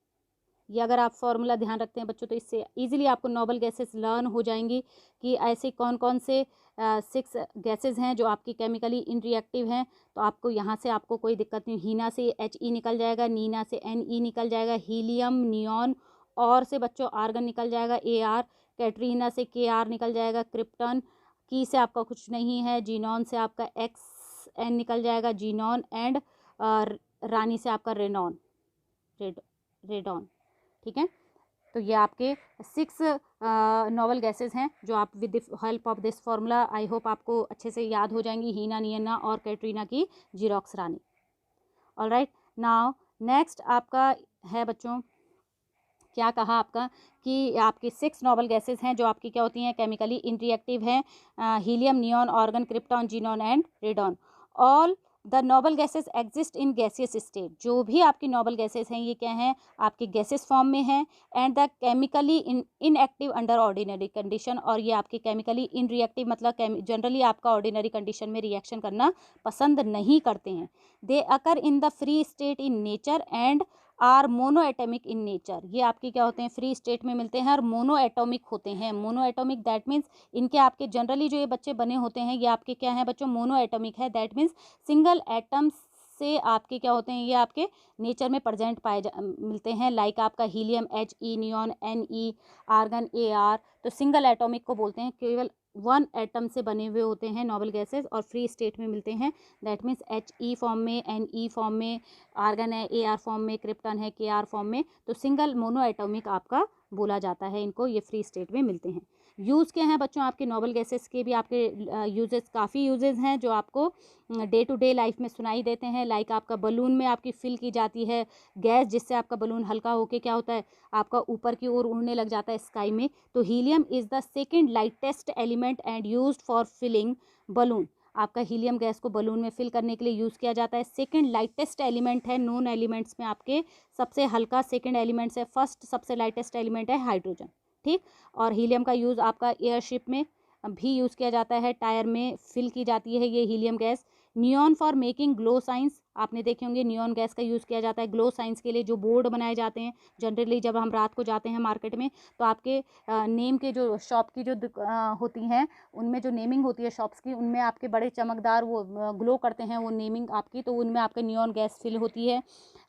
ये अगर आप फॉर्मूला ध्यान रखते हैं बच्चों तो इससे इजीली आपको नोबल गैसेस लर्न हो जाएंगी कि ऐसे कौन कौन से 6 गैसेस हैं जो आपकी केमिकली इन रिएक्टिव हैं। तो आपको यहाँ से आपको कोई दिक्कत नहीं, हीना से HE निकल जाएगा, नीना से NE निकल जाएगा, हीलियम, नियॉन और से बच्चों आर्गन निकल जाएगा AR, कैटरीना से KR निकल जाएगा, क्रिप्टन की से आपका कुछ नहीं है, जीनॉन से आपका XN निकल जाएगा, जीनॉन एंड रानी से आपका रेनॉन, रेडॉन। ठीक है, तो ये आपके 6 नोबल गैसेस हैं जो आप with the help of this formula I hope आपको अच्छे से याद हो जाएंगी, हीना, नियना और कैटरीना की जीरोक्स रानी। ऑलराइट, नाउ नेक्स्ट आपका है बच्चों, क्या कहा आपका कि आपकी 6 नोबल गैसेस हैं जो आपकी क्या होती हैं, केमिकली इन रिएक्टिव हैं, helium, neon, argon, krypton, xenon and radon. All the noble gases exist in gaseous state, जो भी आपकी नोबल गैसेस हैं ये क्या हैं, आपके गैसेस फॉर्म में हैं। And the chemically inactive under ordinary condition, और ये आपके केमिकली इन रिएक्टिव मतलब जनरली आपका ऑर्डिनरी कंडीशन में रिएक्शन करना पसंद नहीं करते हैं। They occur in the free state in nature and are monoatomic in nature, ये आपके क्या होते हैं, फ्री स्टेट में मिलते हैं और मोनो एटॉमिक होते हैं। मोनो एटॉमिक दैट मीन्स इनके आपके जनरली जो ये बच्चे बने होते हैं ये आपके क्या हैं बच्चों, मोनो एटॉमिक है। दैट मीन्स सिंगल एटम्स से आपके क्या होते हैं, ये आपके नेचर में प्रेजेंट मिलते हैं। लाइक आपका helium HE, neon NE, argon AR, तो सिंगल एटॉमिक को बोलते हैं, केवल 1 एटम से बने हुए होते हैं नोबल गैसेस और फ्री स्टेट में मिलते हैं। दैट मीन्स He फॉर्म में, Ne फॉर्म में, आर्गन है Ar फॉर्म में, क्रिप्टन है Kr फॉर्म में। तो सिंगल मोनो एटॉमिक आपका बोला जाता है इनको, ये फ्री स्टेट में मिलते हैं। यूज़ क्या हैं बच्चों आपके नोबल गैसेस के भी आपके यूजेस, काफ़ी यूजेस हैं जो आपको डे टू डे लाइफ में सुनाई देते हैं। लाइक आपका बलून में आपकी फिल की जाती है गैस, जिससे आपका बलून हल्का होके क्या होता है, आपका ऊपर की ओर उड़ने लग जाता है स्काई में। तो helium is the second lightest element and used for filling balloon. आपका हीलियम गैस को बलून में फिल करने के लिए यूज़ किया जाता है। सेकेंड लाइटेस्ट एलिमेंट है नोन एलिमेंट्स में, आपके सबसे हल्का सेकेंड एलिमेंट्स है। फर्स्ट सबसे लाइटेस्ट एलिमेंट है हाइड्रोजन, ठीक। और हीलियम का यूज़ आपका एयरशिप में भी यूज़ किया जाता है, टायर में फिल की जाती है ये helium gas. Neon for making glow science, आपने देखे होंगे नियॉन गैस का यूज़ किया जाता है ग्लो साइंस के लिए, जो बोर्ड बनाए जाते हैं जनरली जब हम रात को जाते हैं मार्केट में, तो आपके नेम के जो शॉप की जो होती हैं, उनमें जो नेमिंग होती है शॉप्स की, उनमें आपके बड़े चमकदार वो ग्लो करते हैं वो नेमिंग आपकी, तो उनमें आपका नियॉन गैस फिल होती है।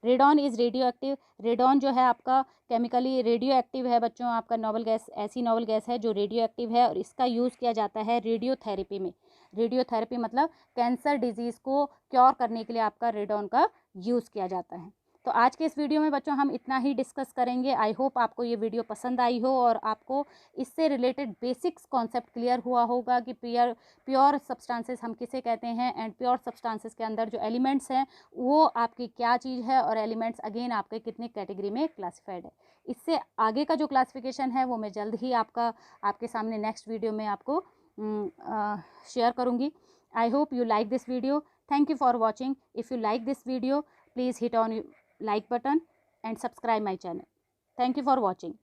Radon is radio active, radon जो है आपका केमिकली रेडियो एक्टिव है बच्चों। आपका नोबल गैस ऐसी नोबल गैस है जो रेडियो एक्टिव है और इसका यूज़ किया जाता है रेडियोथेरेपी में। रेडियोथेरेपी मतलब कैंसर डिजीज़ को क्योर करने के लिए आपका रेडॉन का यूज़ किया जाता है। तो आज के इस वीडियो में बच्चों हम इतना ही डिस्कस करेंगे। आई होप आपको ये वीडियो पसंद आई हो और आपको इससे रिलेटेड बेसिक्स कॉन्सेप्ट क्लियर हुआ होगा कि प्योर सब्सटेंसेस हम किसे कहते हैं एंड प्योर सब्सटेंसेस के अंदर जो एलिमेंट्स हैं वो आपकी क्या चीज़ है और एलिमेंट्स अगेन आपके कितने कैटेगरी में क्लासिफाइड है। इससे आगे का जो क्लासिफिकेशन है वो मैं जल्द ही आपके सामने नेक्स्ट वीडियो में आपको शेयर करूँगी। I hope you like this video. Thank you for watching. If you like this video, please hit on like button and subscribe my channel. Thank you for watching.